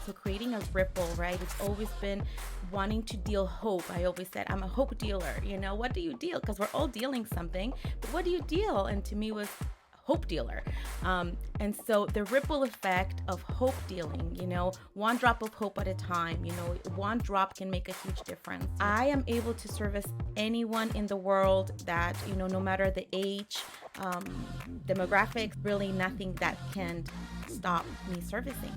So creating a ripple, right? It's always been wanting to deal hope. I always said, I'm a hope dealer. What do you deal? Because we're all dealing something, but what do you deal? And to me was hope dealer. And so the ripple effect of hope dealing, one drop of hope at a time, one drop can make a huge difference. I am able to service anyone in the world that, no matter the age, demographics, really nothing that can stop me servicing.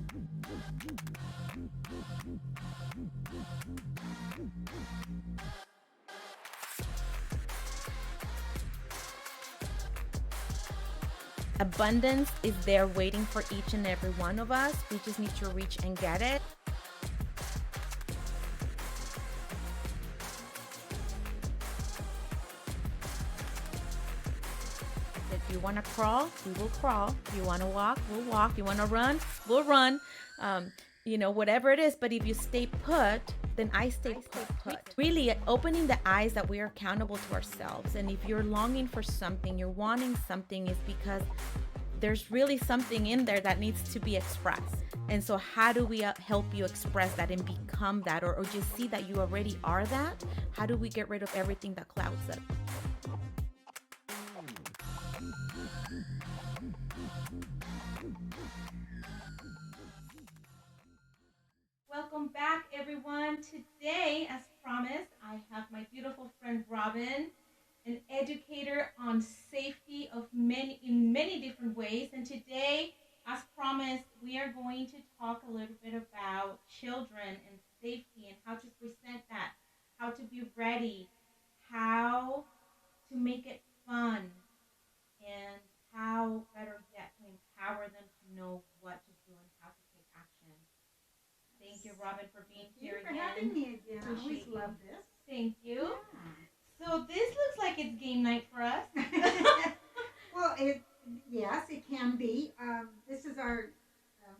Abundance is there waiting for each and every one of us. We just need to reach and get it. If you want to crawl, we will crawl. If you want to walk, we'll walk. If you want to run, we'll run. Whatever it is. But if you stay put, then I stay put. Really opening the eyes that we are accountable to ourselves. And if you're longing for something, you're wanting something, is because there's really something in there that needs to be expressed. And so how do we help you express that and become that, or just see that you already are that? How do we get rid of everything that clouds it? Welcome back, everyone. Today, as promised, I have my beautiful friend Robin, an educator on safety in many different ways. And today, as promised, we are going to talk a little bit about children and safety and how to present that, how to be ready, how to make it fun, and how, better yet, to empower them to know what to do and how to take action. Thank you, Robin, for being here Thank you for again. having me again. I always love this. Thank you. Yeah. So this looks like it's game night for us. Well, yes, it can be. This is our.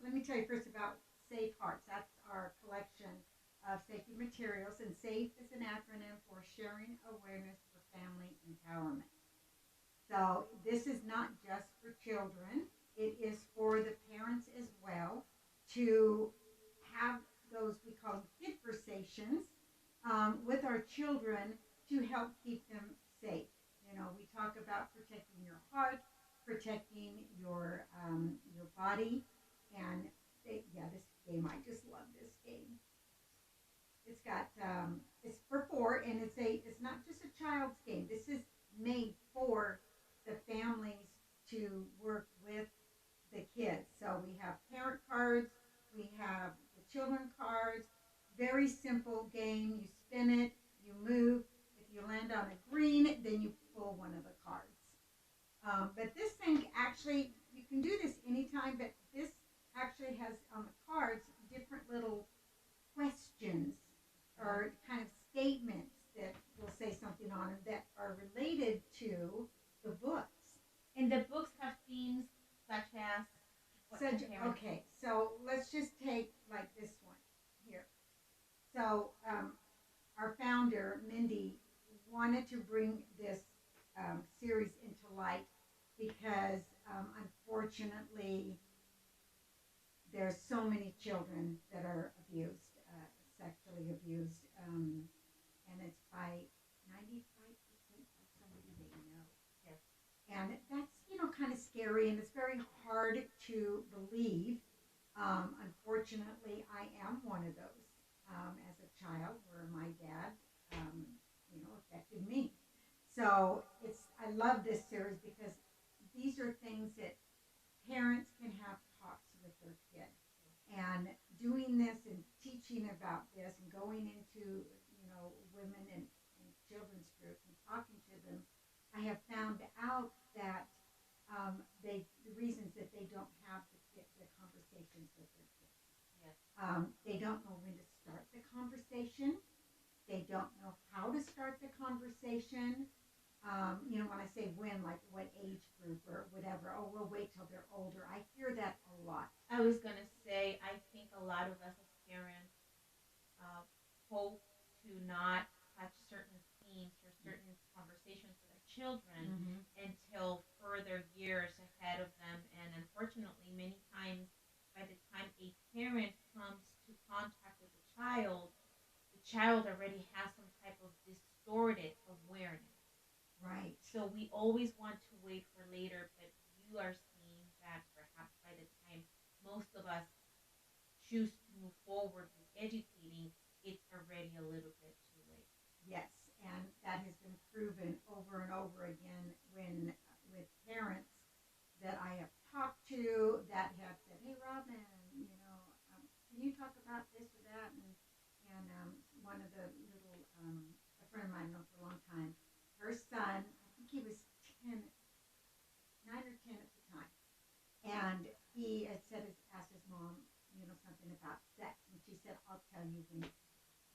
Let me tell you first about Safe Hearts. That's our collection of safety materials, and SAFE is an acronym for Sharing Awareness for Family Empowerment. So this is not just for children; it is for the parents as well to have those we call conversations with our children to help keep them safe. We talk about protecting your heart, protecting your body, and this game. I just love this game. It's for four, and it's not just a child's game. This is made for the families to work with the kids. So we have parent cards, we have the children cards. Very simple game. You spin it, you move. If you land on a green, then you pull one of the cards. But this thing actually, you can do this anytime, but this actually has on the cards different little questions or kind of statements that will say something on them that are related to the books. And the books have themes such as Okay, so let's just take like this one here. So our founder, Mindy, wanted to bring this series into light because unfortunately there's so many children that are abused, sexually abused, and it's by 95% by somebody they know. Yes. And that's, kind of scary, and it's very hard to believe. Unfortunately, I am one of those as a child, where my dad, affected me. So I love this series because these are things that parents can have talks with their kid. And doing this and teaching about this and going into, women and children's groups and talking to them, I have found out that the reasons that they don't have the conversations with their kids. Yes. They don't know when to start the conversation. They don't know how to start the conversation. When I say when, like what age group or whatever, oh, we'll wait till they're older. I hear that a lot. I was going to say, I think a lot of us as parents hope to not touch certain themes or certain conversations with our children until further years ahead of them. And unfortunately, many times, by the time a parent comes child already has some type of distorted awareness. Right. So we always want to wait for later, but you are seeing that perhaps by the time most of us choose to move forward with educating, it's already a little bit too late. Yes, and that has been proven over and over again when with parents that I have talked to that have said, "Hey, Robin, can you talk about this or that?" And one of the little a friend of mine known for a long time, her son, I think he was 10, 9 or 10 at the time, and he had asked his mom, something about sex, and she said, "I'll tell you when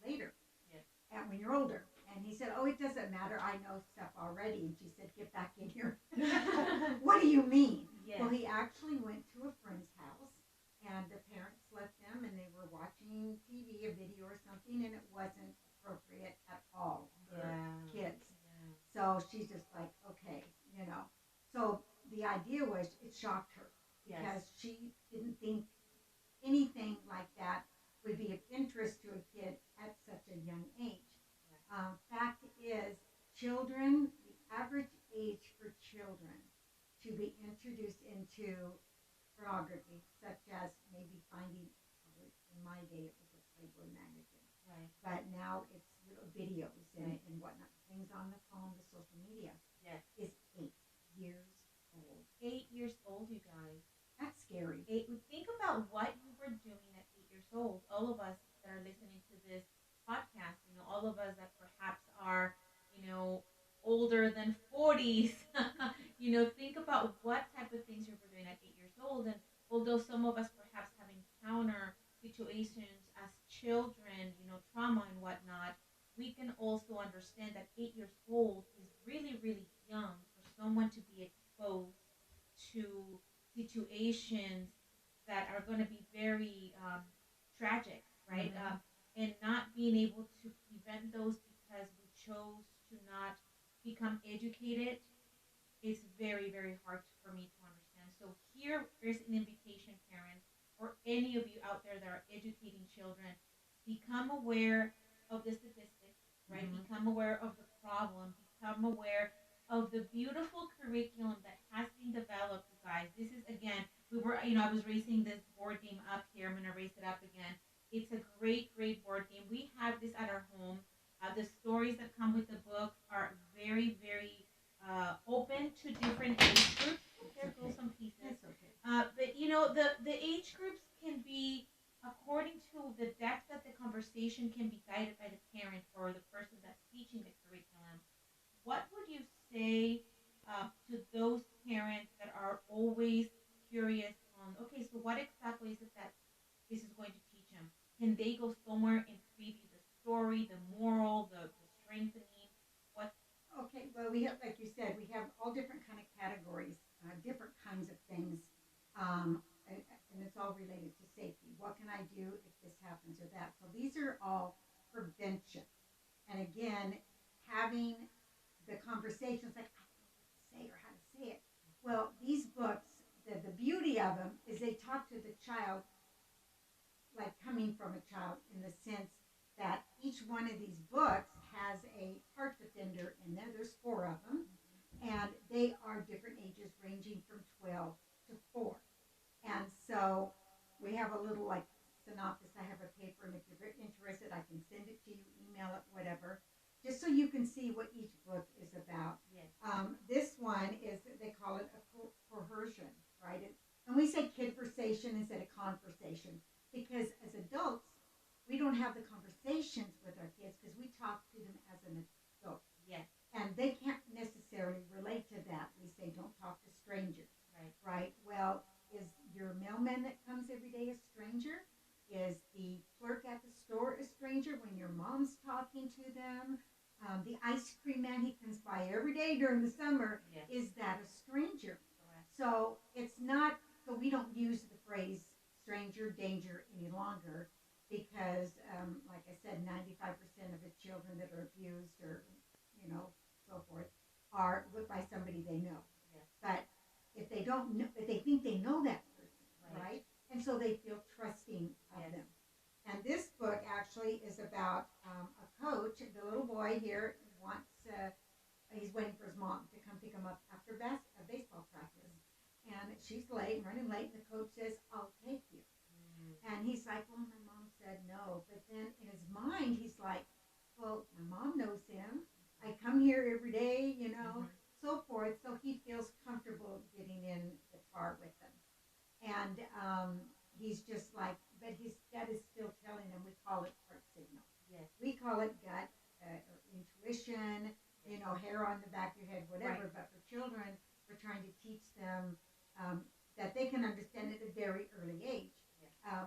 later." Yes. And when you're older. And he said, "Oh, it doesn't matter. I know stuff already." And she said, "Get back in here." "What do you mean?" Yes. Well, he actually went to a friend's house, and the parents left them, and they were watching TV, a video or something, and it wasn't appropriate at all for kids. Yeah. So she's just like, okay, So the idea was it shocked her because Yes. she didn't think anything like that would be of interest to a kid at such a young age. Fact is, children, the average age for children to be introduced into pornography, such as maybe finding, in my day it was a Playboy magazine, Right. but now it's little videos and, Right. and whatnot, things on the phone, the social media, Yes. is 8 years old. 8 years old, you guys. That's scary. Think about what you were doing at 8 years old. All of us that are listening to this podcast, all of us that perhaps are, you know, older than 40s, think about what type of things you were doing at 8 years old. And although some of us perhaps have encountered situations as children, trauma and whatnot, we can also understand that 8 years old is really, really young for someone to be exposed to situations that are going to be very tragic, right? Mhm. And not being able to prevent those because we chose to not become educated is very, very hard for me to understand. So here is an invitation, parents, or any of you out there that are educating children, become aware of the statistics, right? Mhm. Become aware of the problem, become aware of the beautiful curriculum that has been developed, you guys. This is again, I was raising this board game up here. I'm gonna raise it up again. It's a great, great board game. We have this at our home. The stories that come with the books are very, very open to different age groups. Oh, there goes Okay. some pieces. That's okay. But the age groups can be according to the depth that the conversation can be guided by the parent or the person that's teaching the curriculum. What would you say to those parents that are always curious on, okay, so what exactly is it that this is going to teach them? Can they go somewhere and preview the story, the moral, the strengthening? What? Okay, well, we have, like you said, we have all different kind of categories, different kinds of things, and it's all related to safety. What can I do if this happens or that? So these are all prevention. And again, having the conversations like, I don't know what to say or how to say it. Well, these books, the beauty of them is they talk to the child like coming from a child in the sense that each one of these books has a heart defender in there. There's four of them, and they are different ages ranging from 12 to 4. And so we have a little like synopsis. I have a paper, and if you're interested, I can send it to you, email it, whatever, just so you can see what each book is about. Yes. This one is, they call it a coercion, right? And we say kidversation instead of conversation because as adults, we don't have the conversations with our kids because we talk to them as an adult. Yes. And they can't necessarily relate to that. We say, don't talk to strangers. Right. Right? Well, is your mailman that comes every day a stranger? Is the clerk at the store a stranger when your mom's talking to them? The ice cream man he comes by every day during the summer, Yes. is that a stranger? Correct. So it's not, so we don't use the phrase stranger danger any longer because, like I said, 95% of the children that are abused or, so forth, are by somebody they know. Yes. But if they don't know, if they think they know that person, Right. right? And so they feel trusting of Yes. them. And this book actually is about a coach. The little boy here wants, he's waiting for his mom to come pick him up after baseball practice. And she's late, running late, and the coach says, I'll take you. And he's like, well, my mom said no. But then in his mind, he's like, well, my mom knows him. I come here every day, so forth. So he feels comfortable getting in the car with them. And he's just like, but his gut is still telling him, we call it heart signal. Yes. We call it gut or intuition, hair on the back of your head, whatever. Right. But for children, we're trying to teach them that they can understand at a very early age. Yes.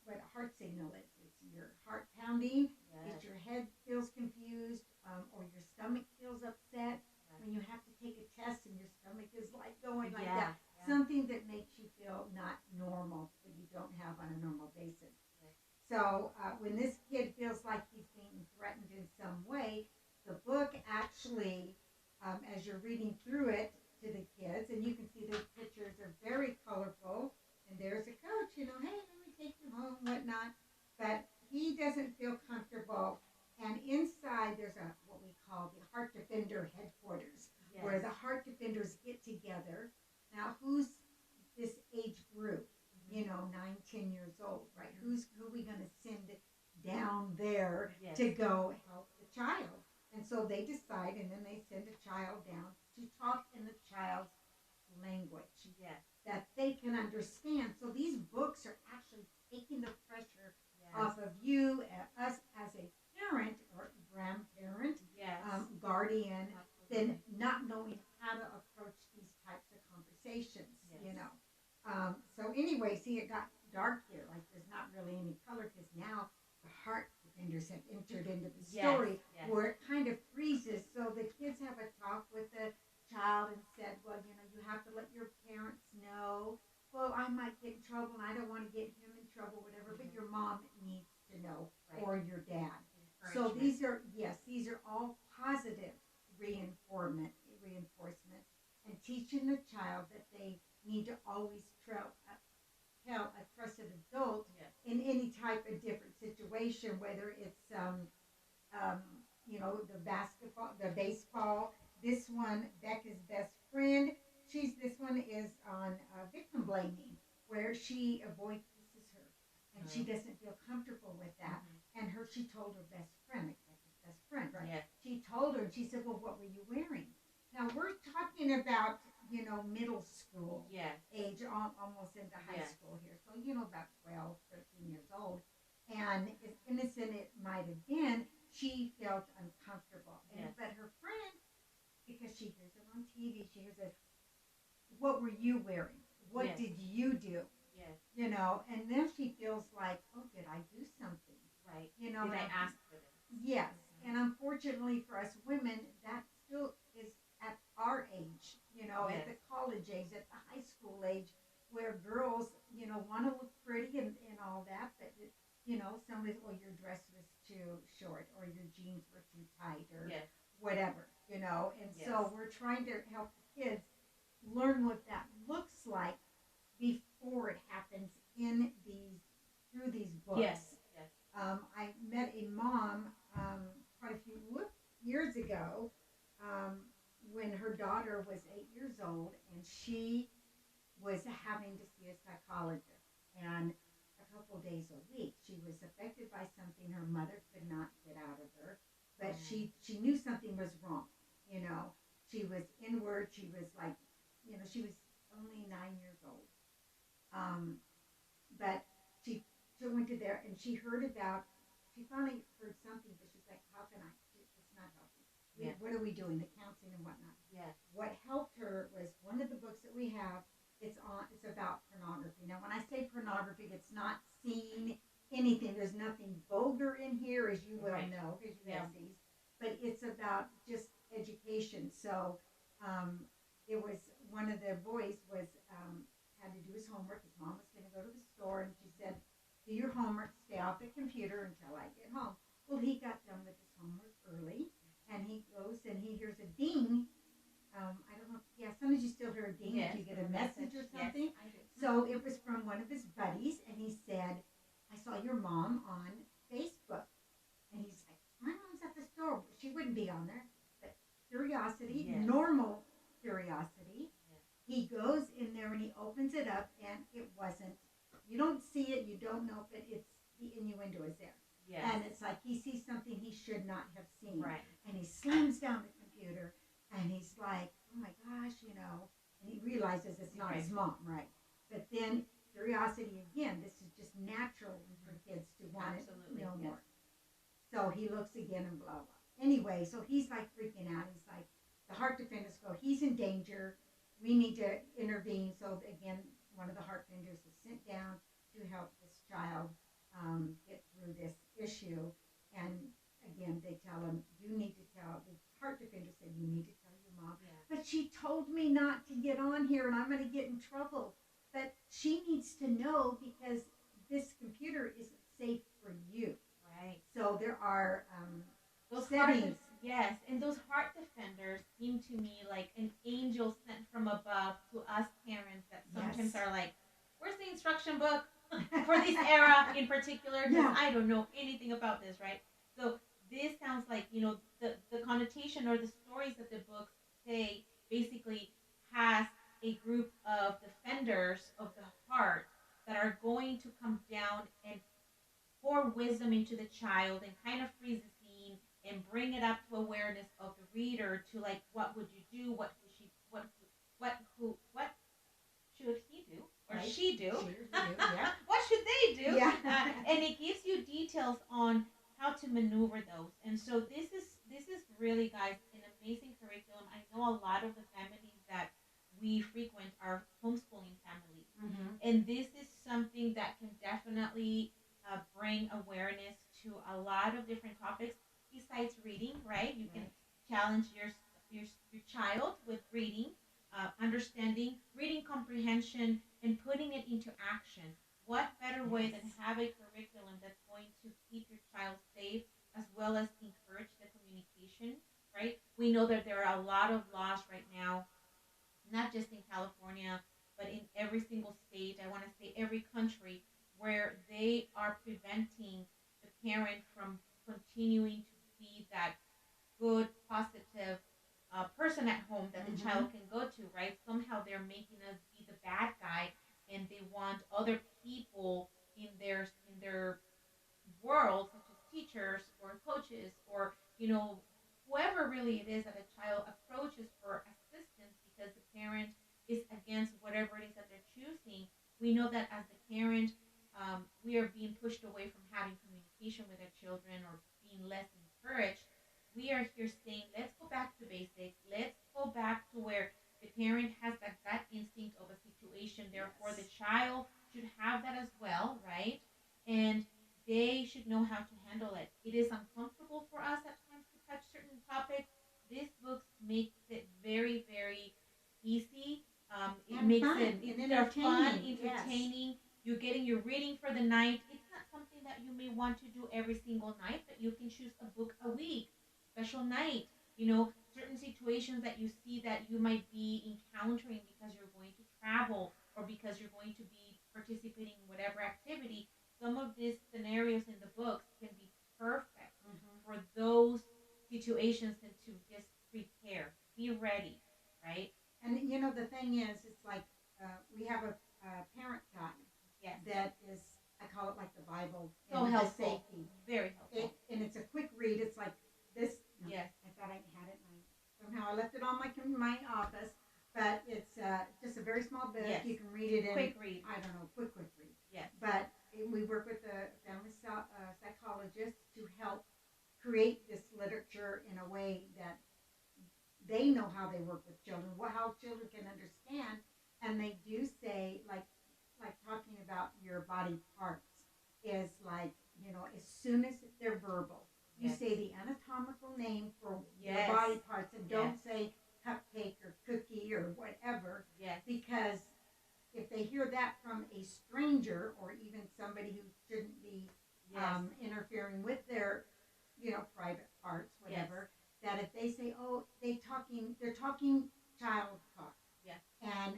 What a heart signal is. It's your heart pounding. Yes. It's your head feels confused, or your stomach feels upset. Right. When you have to take a test and your stomach is like going like Yeah. that. Yeah. Something that makes you feel not normal, that you don't have on a normal basis. Yes. So when this kid feels like he's being threatened in some way, the book actually, as you're reading through it to the kids, and you can see the pictures are very colorful, and there's a coach, hey, let me take you home, whatnot. But he doesn't feel comfortable. And inside there's what we call the Heart Defender headquarters, Yes. where the Heart Defenders get together. Now, who's this age group? 9, 10 years old, right? Who are we going to send down there Yes. to go help the child? And so they decide, and then they send a child down to talk in the child's language. Yes. That they can understand. So these books are actually taking the pressure Yes. off of you and us as a parent or grandparent, Yes. guardian, Absolutely. then not knowing how to approach these types of conversations, Yes. So anyway, see, it got dark here. Like there's not really any color because now the heart defenders have entered into the story Yes. where it kind of freezes. So the kids have a talk with the child and said, well, you have to let your parents know. Well, I might get in trouble and I don't want to get him in trouble, whatever, but your mom needs to know, Right. or your dad. So these are all positive reinforcement and teaching the child that they need to always tell a trusted adult Yes. in any type of different situation, whether it's the baseball. This one, Becca's best friend. This one is on victim blaming, where she avoid kisses her, and she doesn't feel comfortable with that. And she told her best friend, like Becca's best friend, right? Yes. She told her, and she said, well, what were you wearing? Now we're talking about, middle school Yes. age, almost into high Yes. school here. So, about 12, 13 years old. And as innocent it might have been, she felt uncomfortable. Yes. But her friend, because she hears it on TV, she hears it, what were you wearing? What Yes. did you do? Yes. And then she feels like, oh, did I do something? Right. Did I ask for this? Yes. And unfortunately for us women, that still is at our age, Yes. at the college age, at the high school age, where girls, want to look pretty and all that, but, somebody's, well, your dress was too short or your jeans were too tight or Yes. whatever, And Yes. so we're trying to help the kids learn what that looks like before it happens through these books. Yes. Yes. I met a mom quite a few years ago when her daughter was 8 years old, and she was having to see a psychologist. And a couple days a week, she was affected by something her mother could not get out of her, but she knew something was wrong. She was inward. She was like, she was only 9 years old. But she went to there and she finally heard something, but she's like, how can I? It's not helping. Yeah. What are we doing? The counseling and whatnot. Yes. What helped her was one of the books that we have. It's about pornography. Now, when I say pornography, it's not seeing anything. There's nothing vulgar in here, as you well Right. know, because you Yeah. have these. But it's about just education. So it was one of the boys had to do his homework. His mom was going to go to the store, and she said, do your homework, stay off the computer until I get home. Well, he got done with his homework early, and he goes and he hears a ding. I don't know. Yeah, sometimes you still hear a ding Yes, if you get a message or something. Yes, I do. So it was from one of his buddies, and he said, I saw your mom on Facebook. Yes. normal curiosity. Yes. He goes in there and he opens it up, and it wasn't. You don't see it, you don't know, but it's the innuendo is there. Yes. And it's like he sees something he should not have seen. Right. And he slams down the computer and he's like, oh my gosh, and he realizes it's not Right. his mom, right? But then curiosity again, this is just natural for kids to want Absolutely. to know Yes. more. So he looks again and blah blah. Anyway, so he's like freaking out. He's like, the heart defenders go, he's in danger. We need to intervene. So again, one of the heart defenders is sent down to help this child get through this issue. And again, they tell him, you need to tell, the heart defender said, you need to tell your mom. Yeah. But she told me not to get on here and I'm going to get in trouble. But she needs to know because this computer isn't safe for you. Right. So there are those settings. Yes, and those heart defenders seem to me like an angel sent from above to us parents that sometimes Yes. are like, where's the instruction book for this era in particular? Because Yeah. I don't know anything about this, right? So this sounds like, the connotation or the stories that the books say basically has a group of defenders of the heart that are going to come down and pour wisdom into the child and kind of freeze the scene and bring it up to awareness of the reader to like what would you do, what should he do or Right. she do, Yeah. what should they do, Yeah. and it gives you details on how to maneuver those. And so this is really, guys, an amazing curriculum. I know a lot of the families that we frequent are homeschooling families, and this is something that can definitely bring awareness to a lot of different topics besides reading. Right? You can challenge your child with reading, understanding, reading comprehension, and putting it into action. What better way than have a curriculum that's going to keep your child safe as well as encourage the communication? Right? We know that there are a lot of laws right now, not just in California, but in every single state. I want to say every country where they are preventing the parent from continuing to be that good, positive person at home that the child can go to, right? Somehow they're making us be the bad guy, and they want other people in their world, such as teachers or coaches or whoever really it is that a child approaches for assistance because the parent is against whatever it is that they're choosing. We know that as the parent, we are being pushed away from having communication with our children or being less encouraged. We are here saying, let's go back to basics. Let's go back to where the parent has that instinct of a situation. Therefore, the child should have that as well, right? And they should know how to handle it. It is uncomfortable for us at times to touch certain topics. This book makes it very, very easy. It And makes fun, it and they're fun, entertaining, entertaining. You're getting your reading for the night. It's not something that you may want to do every single night, but you can choose a book a week, special night. Certain situations that you see that you might be encountering because you're going to travel or because you're going to be participating in whatever activity. Some of these scenarios in the books can be perfect for those situations and to just prepare, be ready, right? And the thing is, it's like we have a parent guide. Yes. That is, I call it like the Bible. So in helpful. Safety. Very helpful. And it's a quick read. It's like this. No, yes. I thought I had it. And somehow I left it on my office. But it's just a very small book. Yes. You can read it in. Quick read. I don't know, quick read. Yes. But we work with a family psychologist to help create this literature in a way that they know how they work with children, how children can understand, and they do say like talking about your body parts is like as soon as they're verbal, you yes. say the anatomical name for yes. your body parts and don't yes. say cupcake or cookie or whatever, yes. because if they hear that from a stranger or even somebody who shouldn't be yes. Interfering with their private parts, whatever. Yes. That if they say, "Oh, they're talking child talk," yes. and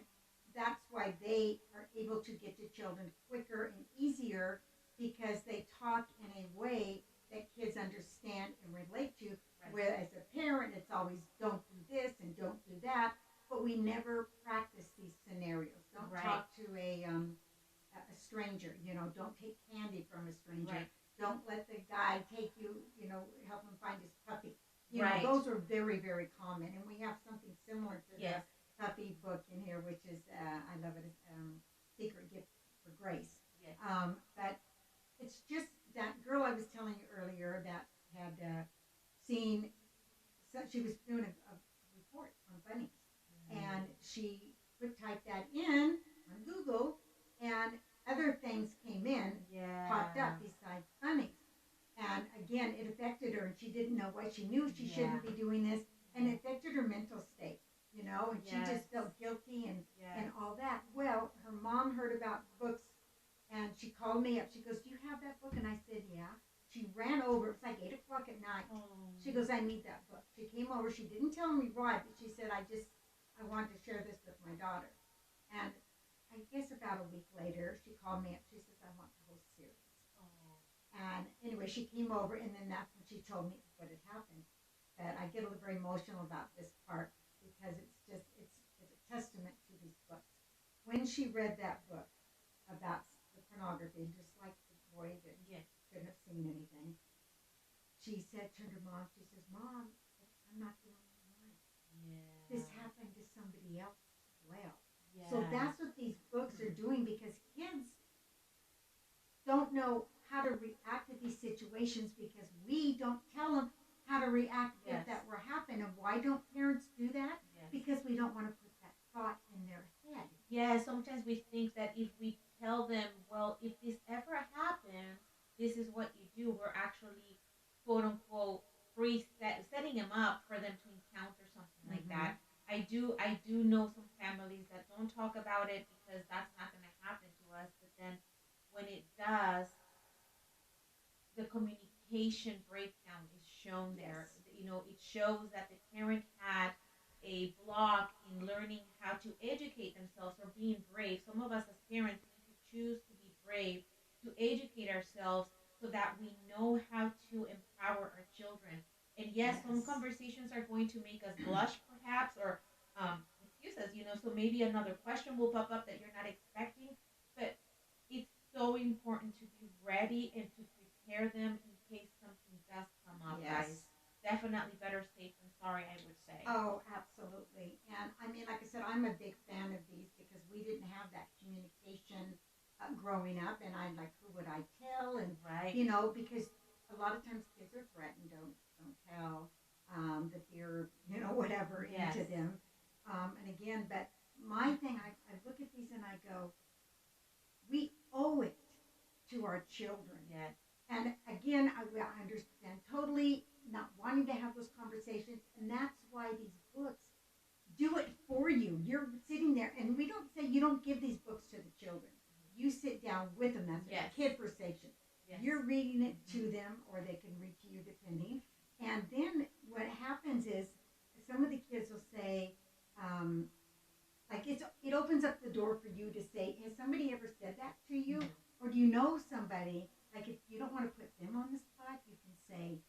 that's why they are able to get to children quicker and easier because they talk in a way that kids understand and relate to. Right. Where as a parent, it's always guy take you, help him find his puppy. Right. Those are very, very common. And we have something similar to the Yes. puppy book in here, which is, I love it, Secret Gift for Grace. Yes. But it's just that girl I was telling you earlier that had seen, so she was doing a report on bunnies. And she would type that in on Google, and other things came in, popped up Yeah. besides bunnies. And again, it affected her, and she didn't know why. She knew she Yeah. shouldn't be doing this, and it affected her mental state, and she Yes. just felt guilty and Yes. all that. Well, her mom heard about books, and she called me up. She goes, "Do you have that book?" And I said, "Yeah." She ran over. It was like 8 o'clock at night. Oh. She goes, "I need that book." She came over. She didn't tell me why, but she said, I want to share this with my daughter." And I guess about a week later, she called me up. She says, "I want the whole series." Oh. And anyway, she came over, and then that's when she told me what had happened. But I get a little very emotional about this part because it's a testament to these books. When she read that book about the pornography, just like the boy that Yes. shouldn't have seen anything, she said, turned to her mom, she says, "Mom, I'm not the only one. Yeah. This happened to somebody else as well." Yeah. So that's what these books are doing, because kids don't know how to react to these situations because we don't tell them how to react Yes. if that were happen. And why don't parents do that? Yes. Because we don't want to put that thought in their head. Yeah, sometimes we think that if we tell them, well, if this ever happens, this is what you do, we're actually, quote unquote, setting them up for them to encounter something like Mm-hmm. that. I do know some families that don't talk about it because that's not going to happen to us. But then when it does, the communication breakdown is shown there. Yes. It shows that the parent had a block in learning how to educate themselves or being brave. Some of us as parents need to choose to be brave, to educate ourselves so that we know how to empower our children. And yes, some Yes. conversations are going to make us blush, perhaps, or excuse us, so maybe another question will pop up that you're not expecting. But it's so important to be ready and to prepare them in case something does come up, guys. Yes. Definitely better safe than sorry, I would say. Oh, absolutely. And I mean, like I said, I'm a big fan of these because we didn't have that communication growing up. And I'm like, who would I tell? And, Right. because a lot of times kids are threatened, don't tell, the fear, whatever Yes. into them. And again, but my thing, I look at these and I go, we owe it to our children. Yes. And again, I understand totally not wanting to have those conversations, and that's why these books do it for you. You're sitting there, and we don't say you don't give these books to the children. You sit down with them. That's Yes. a kid conversation. Yes. You're reading it to them, or they can read to you, depending. And then what happens is some of the kids will say, like it opens up the door for you to say, has somebody ever said that to you? Mm-hmm. Or do you know somebody? Like if you don't want to put them on the spot, you can say,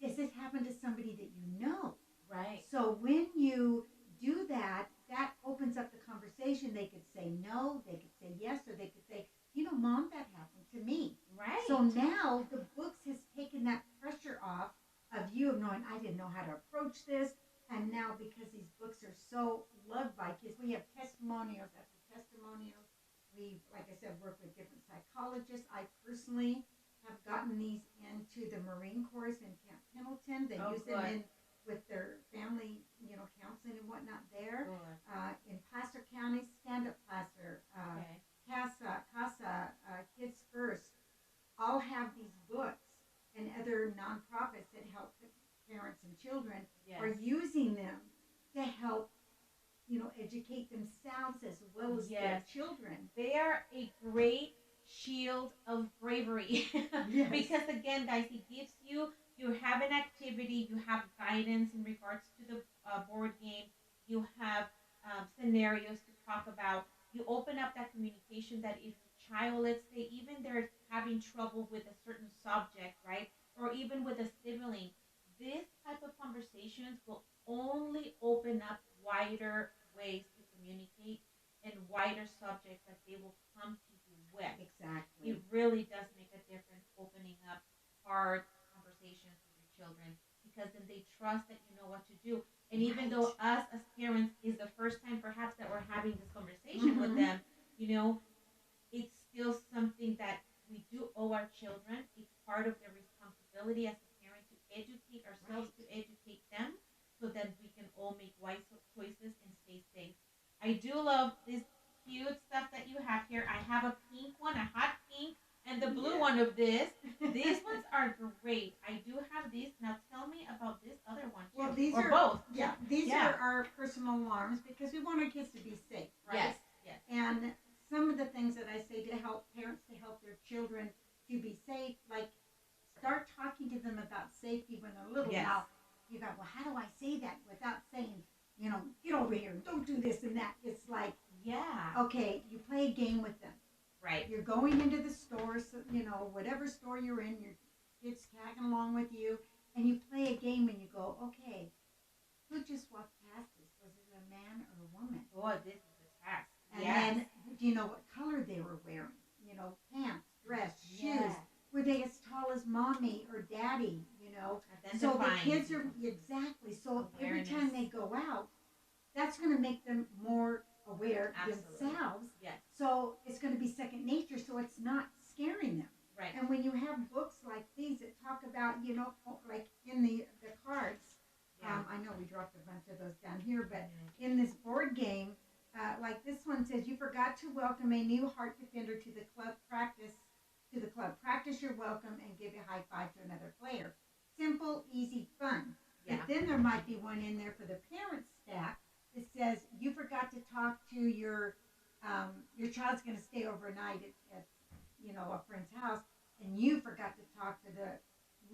does this happen to somebody that you know? Right. So when you do that, that opens up the conversation. They could say no, they could say yes, or they could say, Mom, that happened to me. Right. So now the books has taken that pressure off of you of knowing I didn't know how to approach this. And now because these books are so loved by kids, we have testimonials after testimonials. We, like I said, work with different psychologists. I personally have gotten these into the Marine Corps in Camp Pendleton. They use them in with their family, counseling and whatnot there. In Placer County, Stand Up Placer, Okay. CASA, Kids First, all have these books, and other nonprofits that help parents and children Yes. are using them to help, educate themselves as well as Yes. their children. They are a great shield of bravery. Yes. Because again, guys, it gives you have an activity, you have guidance in regards to the board game, you have scenarios to talk about. You open up that communication that if the child, let's say, even they're having trouble with a certain subject, right? Or even with a sibling, this type of conversations will only open up wider ways to communicate and wider subjects that they will come to you with. Exactly. It really does make a difference opening up hard conversations with your children, because then they trust that you know what to do. And even Right. though us as parents is the first time perhaps that we're having this conversation with Mm-hmm. them, you know, it's still something that we do owe our children. It's part of their responsibility as a parent to educate ourselves, Right. to educate them, so that we can all make wise choices and stay safe. I do love this cute stuff that you have here. I have a pink one, a hot pink, and the blue Yeah. one of this. These ones are great. I do have these. Now tell me about this other one Well, too, these or are, both. yeah, these Yeah. are our personal alarms because we want our kids to be safe, right? Yes. Yes. And some of the things that I say to help parents to help their children to be safe, like start talking to them about safety when they're little. Yes. Now, you go, well, how do I say that without saying, get over here, don't do this and that? It's like, Yeah. okay, you play a game with them. Right. You're going into the store, so, whatever store you're in, your kid's tagging along with you, and you play a game and you go, okay, who just walked past us? Was it a man or a woman? Oh, this is a test. And Yes. then, do you know what color they were wearing? Pants, dress, shoes. Yes. Were they as tall as mommy or daddy? So the kids are, exactly. So every time they go out, that's going to make them more aware themselves. Yes. So it's going to be second nature. So it's not scaring them. Right. And when you have books like these that talk about, like in the cards, Yeah. I know we dropped a bunch of those down here, but in this board game, like this one says, you forgot to welcome a new heart defender to the club. Practice your welcome and give a high five to another player. Simple, easy, fun. Yeah. But then there might be one in there for the parent stack that says you forgot to talk to your child's going to stay overnight at a friend's house, and you forgot to talk to the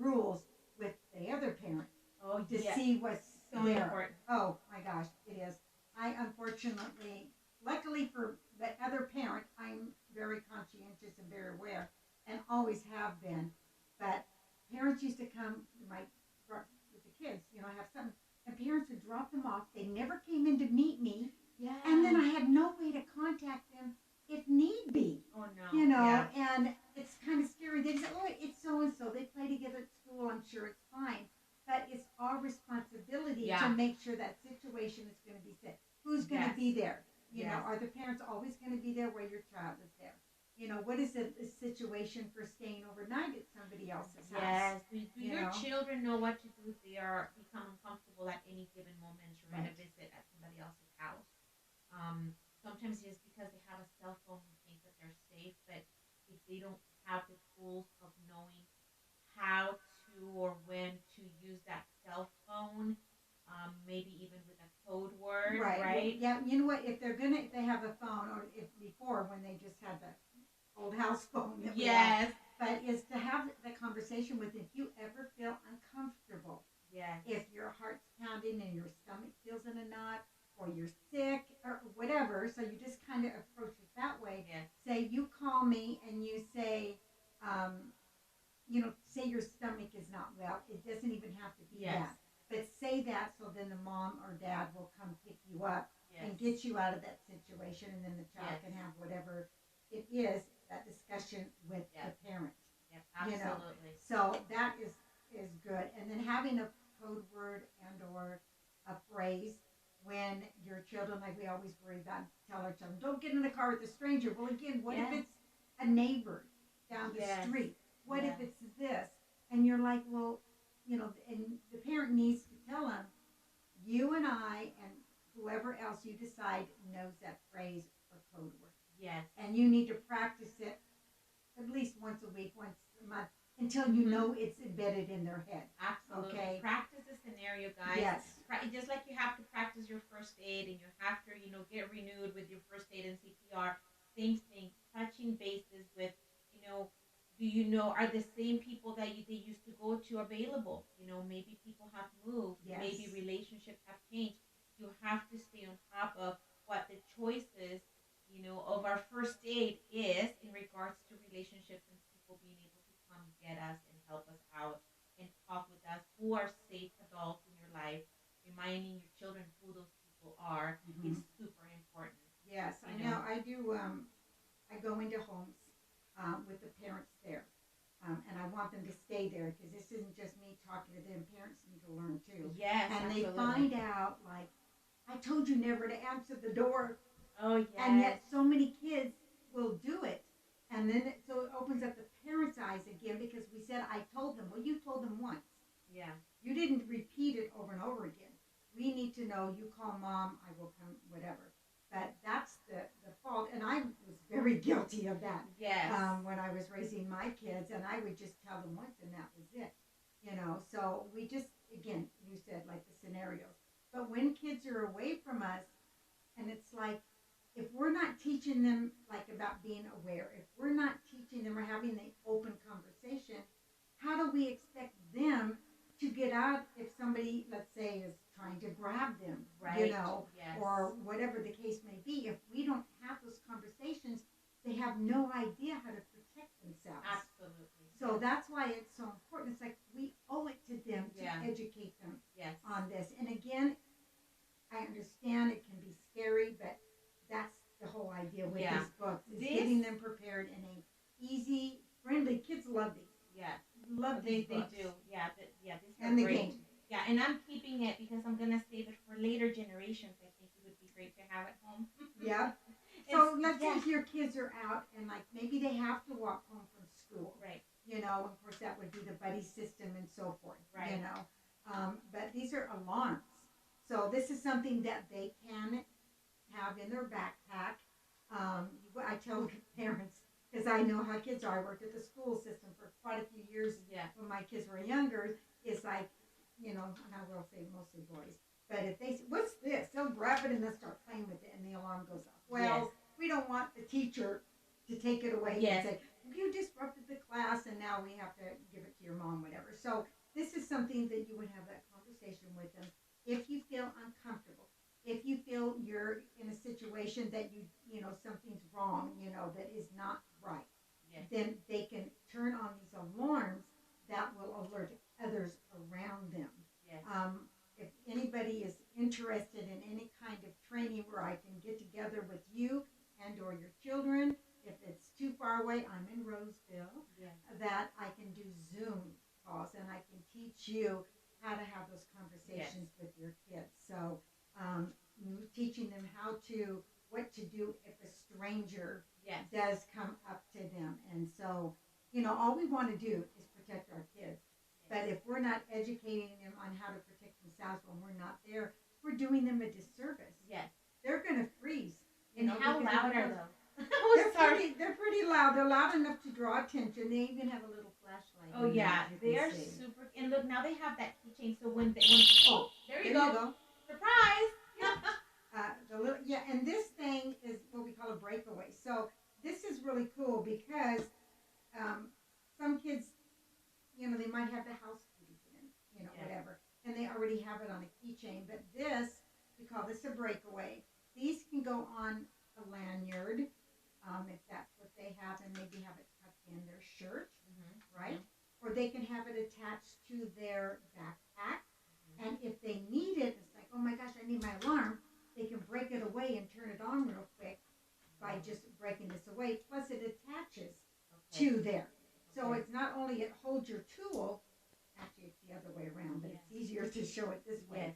rules with the other parent. Oh, to yes. see what's so there. Important. Oh my gosh, it is. I unfortunately, luckily for the other parent, I'm very conscientious and very aware, and always have been. But parents used to come, with the kids, I have something, and parents would drop them off. They never came in to meet me, Yeah. and then I had no way to contact them if need be. Oh no. Yeah. And it's kind of scary. They say, oh, it's so and so. They play together at school. I'm sure it's fine. But it's our responsibility to make sure that situation is going to be safe. Who's going to be there? Are the parents always going to be there where your child is there? What is the situation for staying overnight at somebody else's house? Yes. Do your children know what to do if they become uncomfortable at any given moment during a visit at somebody else's house? Sometimes it's because they have a cell phone who think that they're safe, but if they don't have the tools of knowing how to or when to use that cell phone, maybe even with a code word, right? Well, yeah, you know what? If they have a phone, or if before when they just had the old house phone that we had, but is to have the conversation with, if you ever feel uncomfortable, if your heart's pounding and your stomach feels in a knot, or you're sick or whatever, so you just kind of approach it that way. Say you call me and you say, say your stomach is not well. It doesn't even have to be that. But say that, so then the mom or dad will come pick you up and get you out of that situation, and then the child can have whatever it is, that discussion with the parent. Absolutely. So that is good. And then having a code word and or a phrase when your children, like we always worry about, tell our children, don't get in a car with a stranger. Well, again, what if it's a neighbor down the street? What if it's this? And you're like, well, and the parent needs to tell them, you and I and whoever else you decide knows that phrase or code word. Yes. And you need to practice it at least once a week, once a month, until you know it's embedded in their head. Absolutely. Okay. Practice the scenario, guys. Yes. Just like you have to practice your first aid, and you have to, get renewed with your first aid and CPR. Same thing. Touching bases with, are the same people that they used to go to available? Maybe people have moved. Yes. Maybe relationships have changed. You have to stay on top of what the choices, of our first aid is in regards to relationships and people being able to come get us and help us out and talk with us, who are safe adults in your life. Reminding your children who those people are is super important. Yes, I know. I do. I go into homes with the parents there. And I want them to stay there because this isn't just me talking to them. Parents need to learn too. Yes, And they absolutely. find out, like, I told you never to answer the door. Oh, And yes. yet, so many kids will do it. And then, so it opens up the parents' eyes again because we said, I told them. Well, you told them once. Yeah. You didn't repeat it over and over again. We need to know you call mom, I will come, whatever. But that's the fault. And I was very guilty of that. Yes. When I was raising my kids, and I would just tell them once, and that was it. So we just, again, you said like the scenarios. But when kids are away from us, and it's like, if we're not teaching them like about being aware, if we're not teaching them or having the open conversation, how do we expect them to get out if somebody, let's say, is trying to grab them, Right. Yes. or whatever the case may be? If we don't have those conversations, they have no idea how to protect themselves. Absolutely. So yes. that's why it's so important. It's like we owe it to them to Yeah. educate them Yes. on this. And again, I understand it can be scary, but that's the whole idea with Yeah. these books is This- getting them prepared in a easy, friendly. Kids love these. Yeah. Love They these books. do. Yeah. Yeah. These are And the great. game. Yeah, and I'm keeping it because I'm gonna save it for later generations. I think it would be great to have at home. Yeah. So let's say your kids are out and like maybe they have to walk home from school. Right. Of course that would be the buddy system and so forth. Right. But these are alarms. So this is something that they can have in their backpack. I tell parents, because I know how kids are. I worked at the school system for quite a few years. Yeah. When my kids were younger. It's like, and I will say mostly boys. But if they say, what's this? They'll grab it and they'll start playing with it and the alarm goes off. Well, Yes. we don't want the teacher to take it away Yes. and say, you disrupted the class and now we have to give it to your mom, whatever. So this is something that you would have that conversation with them. If you feel uncomfortable, if you feel you're in a situation that something's wrong, that is not right, Yes. then they can turn on these alarms that will alert others around them. Yes. If anybody is interested in any kind of training where I can get together with you and or your children, if it's too far away, I'm in Roseville, Yes. that I can do Zoom calls and I can teach you how to have those conversations with your kids. So teaching them what to do if a stranger Yes. does come up to them. And so, all we want to do is protect our kids. But if we're not educating them on how to protect themselves when we're not there, we're doing them a disservice. Yes. They're going to freeze. And how loud are those? They're pretty loud. They're loud enough to draw attention. They even have a little flashlight. Oh yeah, they are see. super. And look, now they have that keychain. So when oh, there you go. Surprise! And this thing is what we call a breakaway. So this is really cool because some kids, they might have the house keys in, whatever, and they already have it on a keychain. But this, we call this a breakaway. These can go on a lanyard, if that's what they have, and maybe have it tucked in their shirt, right? Or they can have it attached to their backpack. And if they need it, it's like, oh my gosh, I need my alarm. They can break it away and turn it on real quick by just breaking this away. Plus, it attaches to there. So it's not only it holds your tool, actually it's the other way around, but it's easier to show it this way.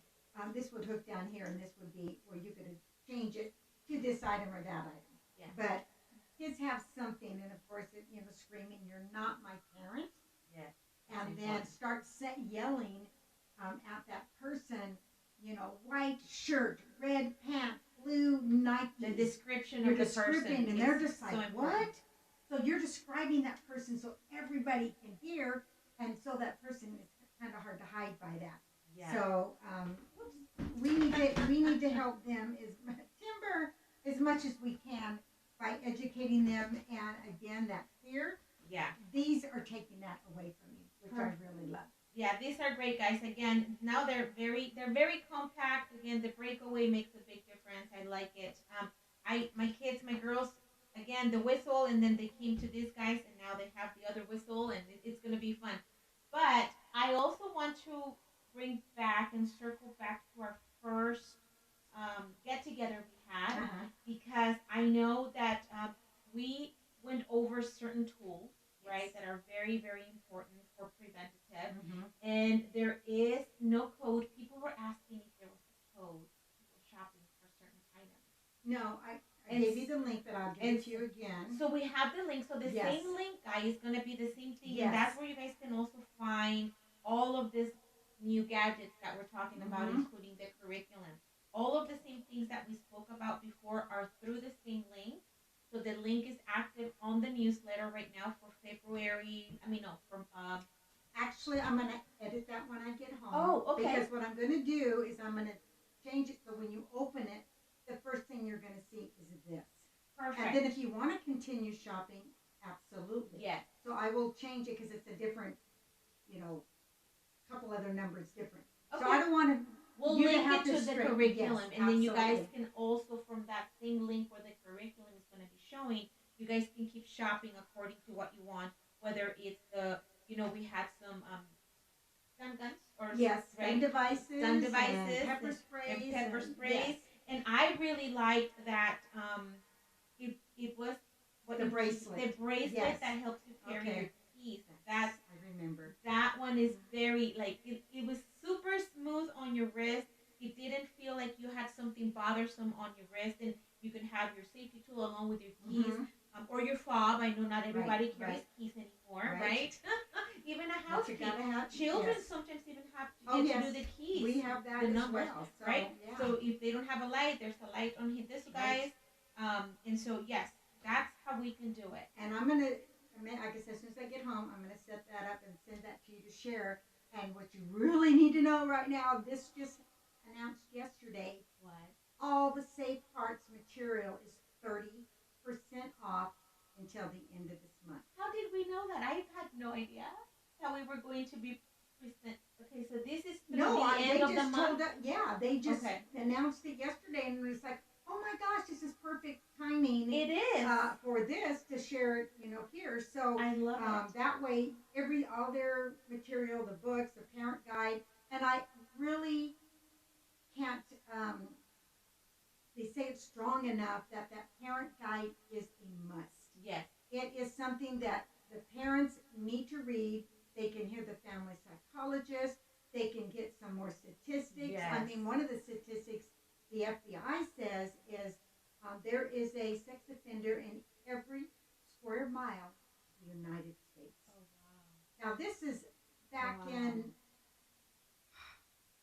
This would hook down here, and this would be where you could change it to this item or that item. Yeah. But kids have something, and of course, screaming, "You're not my parent." Yes. And then start yelling at that person. White shirt, red pants, blue Nike. The description of the person. And they're just like, so what? So you're describing that person so everybody can hear, and so that person is kind of hard to hide by that. Yeah. So we need to help them as much as we can by educating them, and again that fear. Yeah. These are taking that away from you, which I really love. Yeah, these are great, guys. Again, now they're very compact. Again, the breakaway makes a big difference. I like it. My girls, again, the whistle, and then they came to these guys, and now they have the other whistle, and it's gonna be fun. But I also want to bring back and circle back to our first get together we had, because I know that we went over certain tools, right, that are very, very And there is no code. People were asking if there was a code. People shopping for certain items. No, I gave you the link, but I'll give it to you again. So we have the link. So the same link, guys, is going to be the same thing. And that's where you guys can also find all of this new gadgets that we're talking about, including the curriculum. All of the same things that we spoke about before are through the same link. So the link is active on the newsletter right now for February. I mean, no, from Actually, I'm going to edit that when I get home. Oh, okay. Because what I'm going to do is I'm going to change it so when you open it, the first thing you're going to see is this. Perfect. And then if you want to continue shopping, absolutely. Yes. So I will change it because it's a different, couple other numbers different. Okay. So I don't want to. We'll link it to the curriculum, and then you guys can also, from that same link where the curriculum is going to be showing, you guys can keep shopping according to what you want. Whether it's we had some stun guns or stun devices, and pepper sprays, yes. And I really liked that. It was the bracelet. The bracelet that helps you carry your keys. That's I remember. That one is very it was super smooth on your wrist. It didn't feel like you had something bothersome on your wrist, and you can have your safety tool along with your keys or your fob. I know not everybody carries keys anymore, right? Even a house key. Children sometimes even have to get to do the keys. We have that the as numbers, well. So, right? Yeah. So if they don't have a light, there's a light on this, guys. And so yes, that's how we can do it. And I'm gonna, like I said, as soon as I get home, I'm gonna set that up and send that to you to share. And what you really need to know right now, this just announced yesterday. What? All the Safe Parts material is 30% off until the end of this month. How did we know that? I had no idea that we were going to be present. Okay, so this is through the end of the month. They just announced it yesterday, and it was like, oh my gosh, this is perfect timing. It is for this to share it, here. So I love it. That way, all their material, the books, the parent guide, and I really can't. They say it's strong enough that parent guide is a must. Yes, it is something that the parents need to read. They can hear the family psychologist. They can get some more statistics. Yes. I mean, one of the statistics the FBI says is there is a sex offender in every square mile of the United States. Oh, wow. Now, this is back in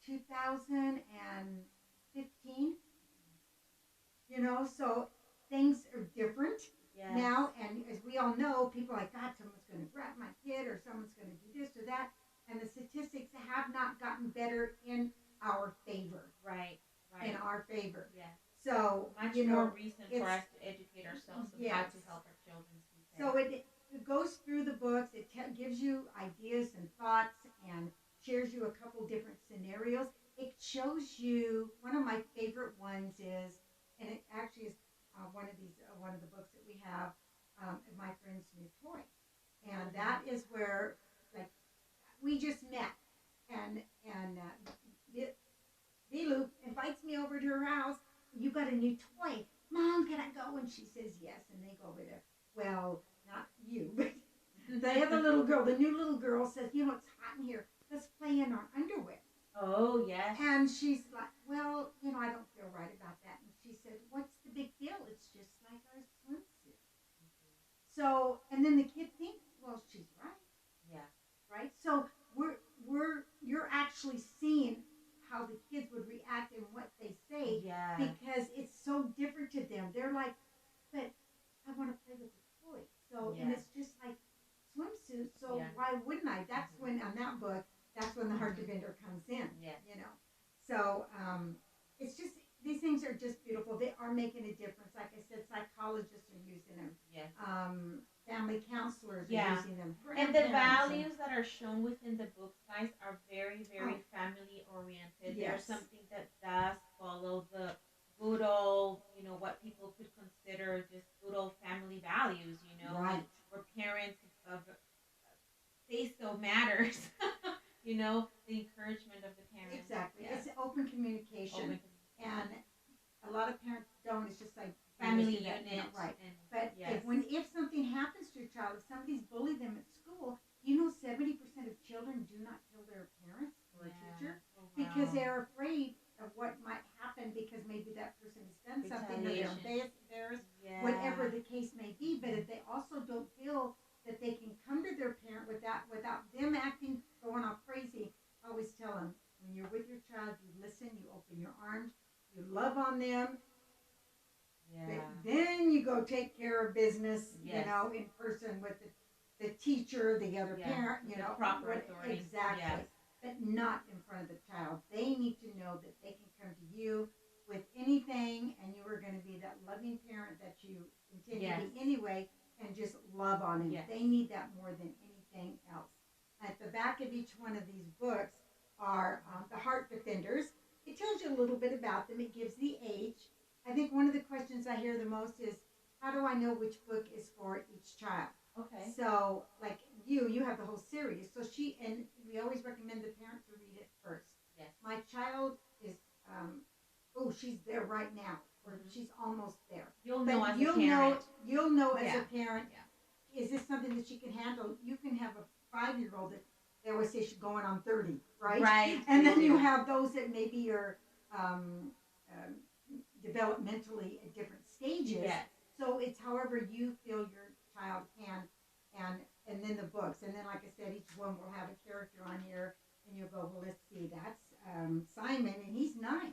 2015, so things are different now. And as we all know, people are like, God, someone's going to grab my kid or someone's going to do this or that. And the statistics have not gotten better in our favor. Right. In our favor. Yeah. So, much more reason for us to educate ourselves on how to help our children be safe. So it goes through the books. It gives you ideas and thoughts and shares you a couple different scenarios. It shows you, one of my favorite ones is, and it actually is one of the books that we have, My Friend's New Toy. And that is where, we just met. And Vilu invites me over to her house. You got a new toy. Mom, can I go? And she says yes. And they go over there. Well, not you, but the other little girl, the new little girl says, it's hot in here. Let's play in our underwear. Oh, yes. And she's like, well, I don't feel right about that. And she said, what's the big deal? It's just like our swimsuit. Mm-hmm. So, and then the kid thinks, well, she's right. Yeah. Right? So you're actually seeing how the kids would react and what they say because it's so different to them. They're like, but I want to play with the toy. So, and it's just like swimsuit. So why wouldn't I? That's when, on that book, that's when the heart defender comes in. Yeah. So it's just, these things are just beautiful. They are making a difference. Like I said, psychologists are using them. Yes. Family counselors are using them. And the values that are shown within the books, guys, are very, very family oriented. Yes. There's something that does follow the good old, what people could consider just good old family values, right. Where parents of say so matters, the encouragement of the parents. Exactly. Yeah. It's open communication. And a lot of parents don't. It's just like family unit. Right. And, but if something happens to your child, if somebody's bullied them at school, 70% of children do not tell their parents or a Yeah. teacher Oh because wow. they're afraid of what might happen because maybe that person has done something or they're Retaliation. embarrassed, whatever Yeah. the case may be. But Mhm. if they also don't feel that they can come to their parent without them acting going off crazy, I always tell them when you're with your child, you listen, you open your arms, you love on them, Yeah. then you go take care of business, Yes. in person with the teacher, the other Yeah. parent, With the proper what authority. Yes. exactly, but not in front of the child. They need to know that they can come to you with anything, and you are going to be that loving parent that you intend to Yes. be anyway, and just love on them. Yes. They need that more than anything else. At the back of each one of these books are the heart defenders. It tells you a little bit about them. It gives the age. I think one of the questions I hear the most is, how do I know which book is for each child? Okay. So, like you have the whole series. So and we always recommend the parent to read it first. Yes. My child is, oh, she's there right now, or Mhm. she's almost there. You'll know But as a parent. you'll know as a Yeah. parent, Yeah. is this something that she can handle? You can have a 5-year-old that they always say she's going on 30, right? Right. And They then you do. have those that maybe are um, developmentally at different stages. Yes. So it's however you feel your child can, and then the books, and then like I said, each one will have a character on here, and you'll go, well, let's see, that's Simon, and he's 9.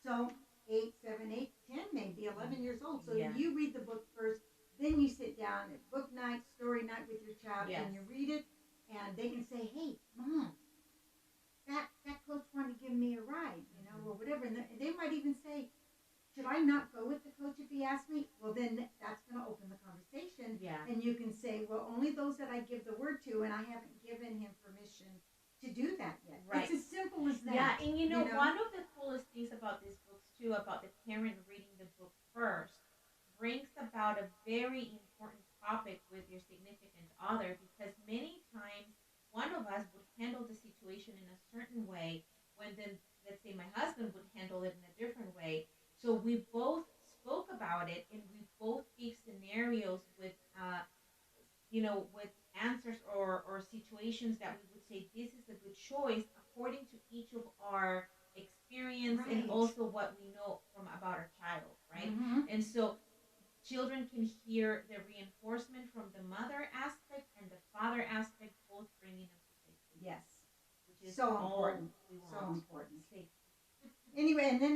So 8, 7, 8, 10, maybe 11 years old. So Yeah. you read the book first, then you sit down at book night, story night with your child, Yes. and you read it, and they can say, hey, Mom, that coach wanted to give me a ride, or whatever. And they might even say, should I not go with the coach if he asks me? Well, then that's going to open the conversation. Yeah. And you can say, well, only those that I give the word to, and I haven't given him permission to do that yet. Right. It's as simple as that. Yeah, and one of the coolest things about these books too, about the parent reading the book first, brings about a very important topic with your significant other because many times one of us would handle the situation in a certain way when then let's say my husband would handle it in a different way. So we both spoke about it and we both gave scenarios with answers or situations that we would say this is a good choice according to each of our experience and Right. also what we know from about our child, right? Mm-hmm. And so children can hear the reinforcement from the mother aspect and the father aspect, both bringing them to safety. Yes. Which is So all important. we want. So important. Safety. Anyway, and then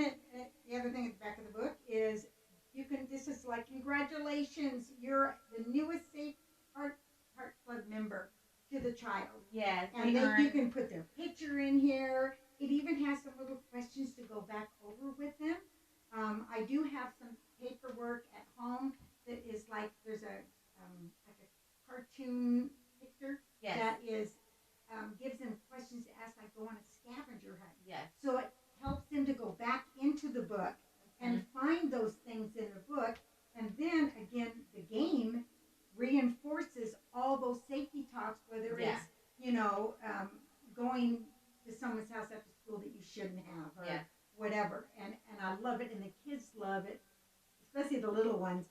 the other thing at the back of the book is this is like, congratulations, you're the newest Safe Heart Club member to the child. Yes, and you can put their picture in here. It even has some little questions to go back over with them. I do have some paperwork at home that is like, there's like a cartoon picture. Yes. That is gives them questions to ask, like go on a scavenger hunt. Yes. So it helps them to go back into the book and find those things in the book. And then again, the game reinforces all those safety talks, whether it's, going to someone's house after school that you shouldn't have, or whatever. And I love it, and the kids love it, especially the little ones,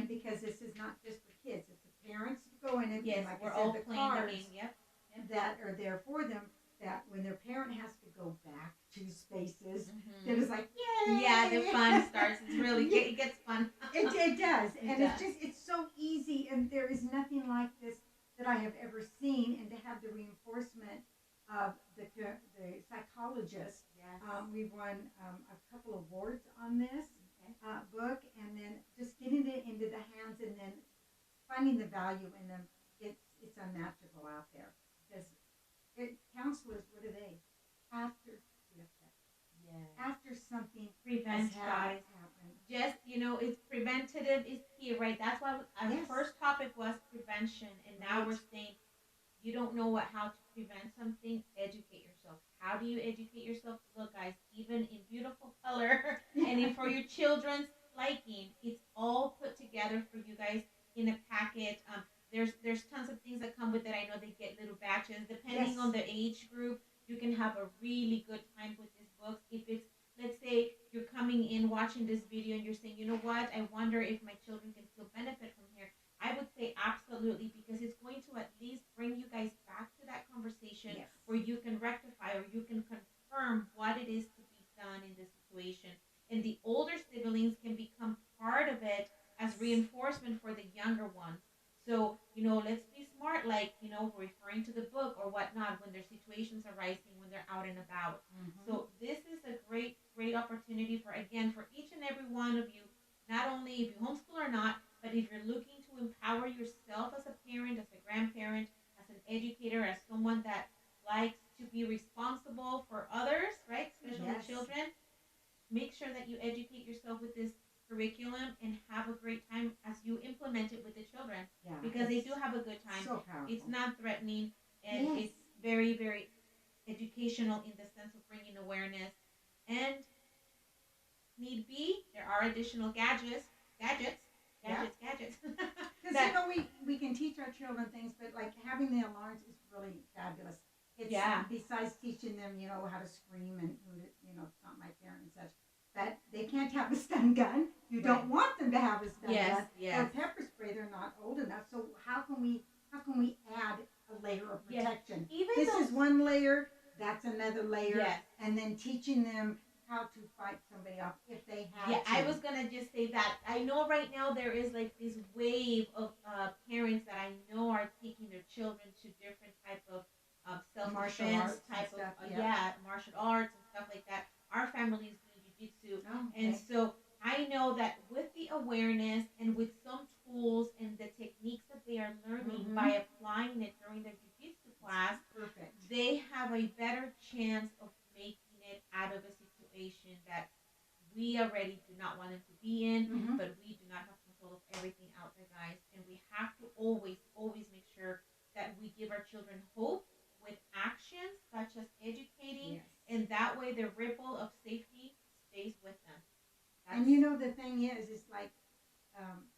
because this is not just for kids, it's the parents go in and, like we're I said, all the playing cards the game. Yep. that are there for them, that when their parent has to go back to spaces, it was like, yay! Yeah, the fun starts. It's really it gets fun. It does, and it's so easy, and there is nothing like this that I have ever seen, and to have the reinforcement of the psychologist. Yes. We won a couple of awards on this book, and then just getting it into the hands, and then finding the value in them. It's unmatchable out there, because counselors, what are they? After the effect. Yes. After something prevent has happened. Just it's preventative is key, right? That's why our first topic was prevention, and now we're saying you don't know how to prevent something, educate yourself. How do you educate yourself? Look, guys, even in beautiful color and for your children's liking, it's all put together for you guys in a packet. There's tons of things that come with it. I know they get little batches depending on the age group. You can have a really good time with these books. If it's, let's say you're coming in watching this video and you're saying, you know what, I wonder if my children can still benefit from here. I would say absolutely, because it's going to at least bring you guys back to that conversation Yes. where you can rectify or you can confirm what it is to be done in this situation. And the older siblings can become part of it as reinforcement for the younger ones. So, let's be smart, like, referring to the book or whatnot when there's situations arising when they're out and about. Mm-hmm. So, this is a great, great opportunity for, again, for each and every one of you, not only if you homeschool or not, but if you're looking to empower yourself as a parent, as a grandparent, as an educator, as someone that likes to be responsible for others, right? Especially Yes. children, make sure that you educate yourself with this curriculum and have a great time as you implement it with the children, Yeah. because they do have a good time. So powerful. It's not threatening, and Yes. it's very, very educational in the sense of bringing awareness. And need be, there are additional gadgets, Yeah. gadgets. Because that we can teach our children things, but like having the alarms is really fabulous. It's Yeah. besides teaching them, how to scream and who to, it's not my parent and such. But they can't have a stun gun. You don't Right. want them to have a stun Yes, gun or yes, pepper spray. They're not old enough. So how can we add a layer of yes. protection? Even This those, is one layer. That's another layer. yes. And then teaching them how to fight somebody off if they have Yeah, to. I was gonna just say that. I know right now there is like this wave of parents that I know are taking their children to different type of self Martial defense arts and type of stuff. yeah, martial arts and stuff like that. Our family is doing jujitsu, Oh, and okay. so I know that with the awareness and with some tools and the techniques that they are learning Mm-hmm. by applying it during their jujitsu class, Perfect. they have a better chance of making it out of a situation that we already do not want them to be in, Mm-hmm. but we do not have control of everything out there, guys. And we have to always, always make sure that we give our children hope with actions such as educating, Yes. and that way the ripple of safety stays with them. That's And the thing is like, um,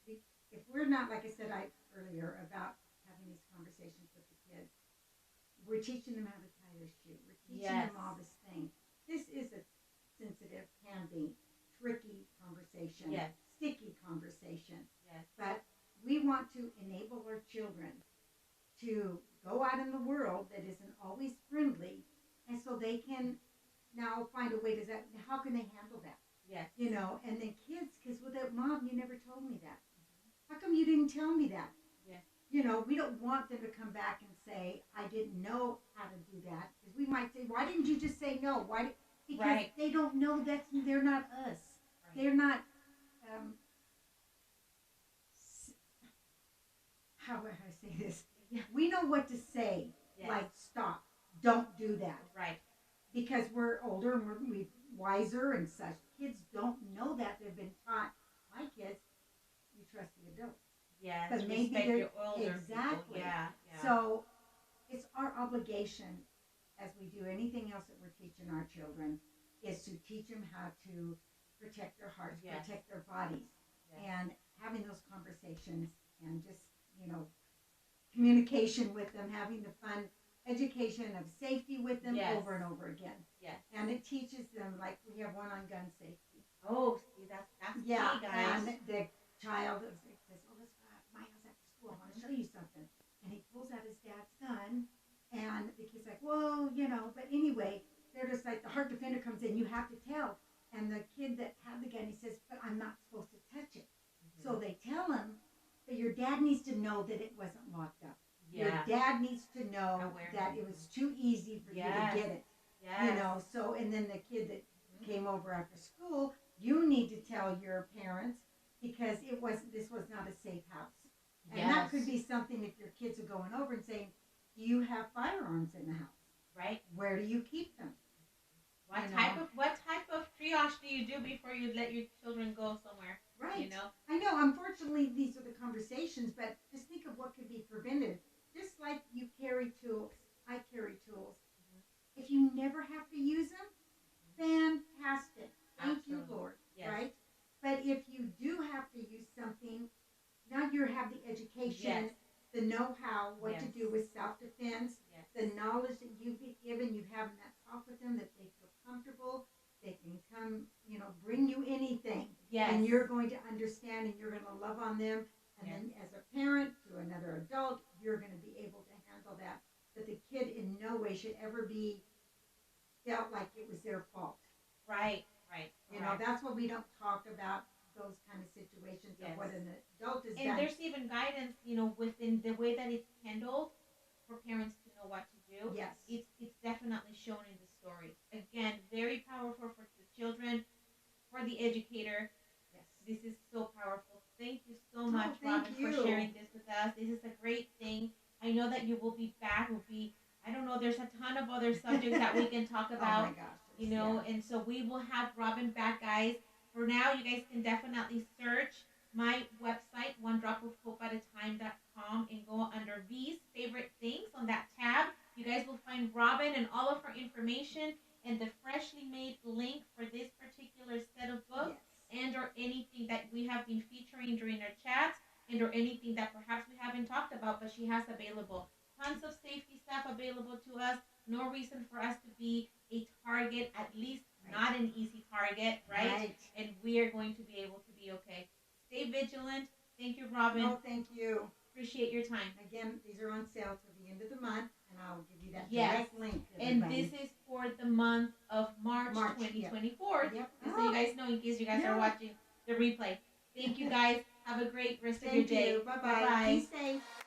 if we're not, like I said earlier about having these conversations with the kids, we're teaching them how to tie their shoe. We're teaching yes, them all this thing. This is a sensitive, can be tricky conversation, yes, sticky conversation. yes, But we want to enable our children to go out in the world that isn't always friendly, and so they can now find a way to that. How can they handle that? yes, And then kids, because with that, mom, you never told me that. How come you didn't tell me that? yes, We don't want them to come back and say, I didn't know how to do that. Because we might say, why didn't you just say no? Because right, they don't know they're not us. right, They're not, um, how would I say this? yeah, We know what to say, yes, like stop, don't do that. right, Because we're older and we're wiser and such. Kids don't know that. They've been taught, my kids, you trust the adults. yes. But maybe Respect they're your older exactly. people. Yeah, yeah. So it's our obligation, as we do anything else that we're teaching our children, is to teach them how to protect their hearts, yes, protect their bodies, yes, and having those conversations and just communication with them, having the fun education of safety with them yes, over and over again. yes. And it teaches them, like we have one on gun safety. Oh, see, that's Yeah, key, guys. and the child says, "Oh, let's go out to my house after school. I want to show you something." And he pulls out his dad's gun, and the kid's like, "Whoa," But anyway, they're just like the heart defender comes in. You have to tell. And the kid that had the gun, he says, "But I'm not supposed to touch it." So they tell him, "But your dad needs to know that it wasn't locked up. Your Yeah, dad needs to know awareness. that it was too easy for Yes, you to get it." yes, So and then the kid that came over after school, you need to tell your parents because this was not a safe house. And yes, that could be something if your kids are going over and saying, "Do you have firearms in the house? right. Where do you keep them?" What type of triage do you do before you let your children go somewhere? Right. You know. I know. Unfortunately, these are the conversations, but just think of what could be prevented. Just like you carry tools, I carry tools. If you never have to use them, fantastic. Thank you, Absolutely. Lord. Yes. Right? But if you do have to use something, now you have the education, Yes. the know-how, what to Yes. do with self-defense, Yes. the knowledge that you've been given, you have that talk with them, that they feel comfortable, they can come, bring you anything. Yes. And you're going to understand and you're going to love on them. And Yes. then as ever be felt like it was their fault. Right, right, You know, correct. that's what we don't talk about, those kind of situations of Yes. what an adult has And done. there's even guidance, within the way that it's handled for parents to know what to do. Yes. It's definitely shown in the story. Again, very powerful for the children, for the educator. Yes. This is so powerful. Thank you so Oh, much, thank Robin, for you. sharing this with us. This is a great thing. I know that you will be back. I don't know, there's a ton of other subjects that we can talk Oh my about, gosh. Yeah. and so we will have Robin back, guys. For now, you guys can definitely search my website, onedropofhopeatatime.com, and go under V's favorite things on that tab. You guys will find Robin and all of her information and the freshly made link for this particular set of books, Yes. and or anything that we have been featuring during our chats, and or anything that perhaps we haven't talked about but she has available. Tons of safety stuff available to us. No reason for us to be a target, at least Right. not an easy target, right? Right. And we are going to be able to be okay. Stay vigilant. Thank you, Robin. Oh, thank you. Appreciate your time. Again, these are on sale till the end of the month, and I'll give you that Yes. direct link. And Everybody. this is for the month of March, March, 2024. Yep. Just so you guys know, in case you guys are Yeah. watching the replay. Thank you, guys. Have a great rest of your Thank day. you. Bye bye. Bye-bye. Be safe.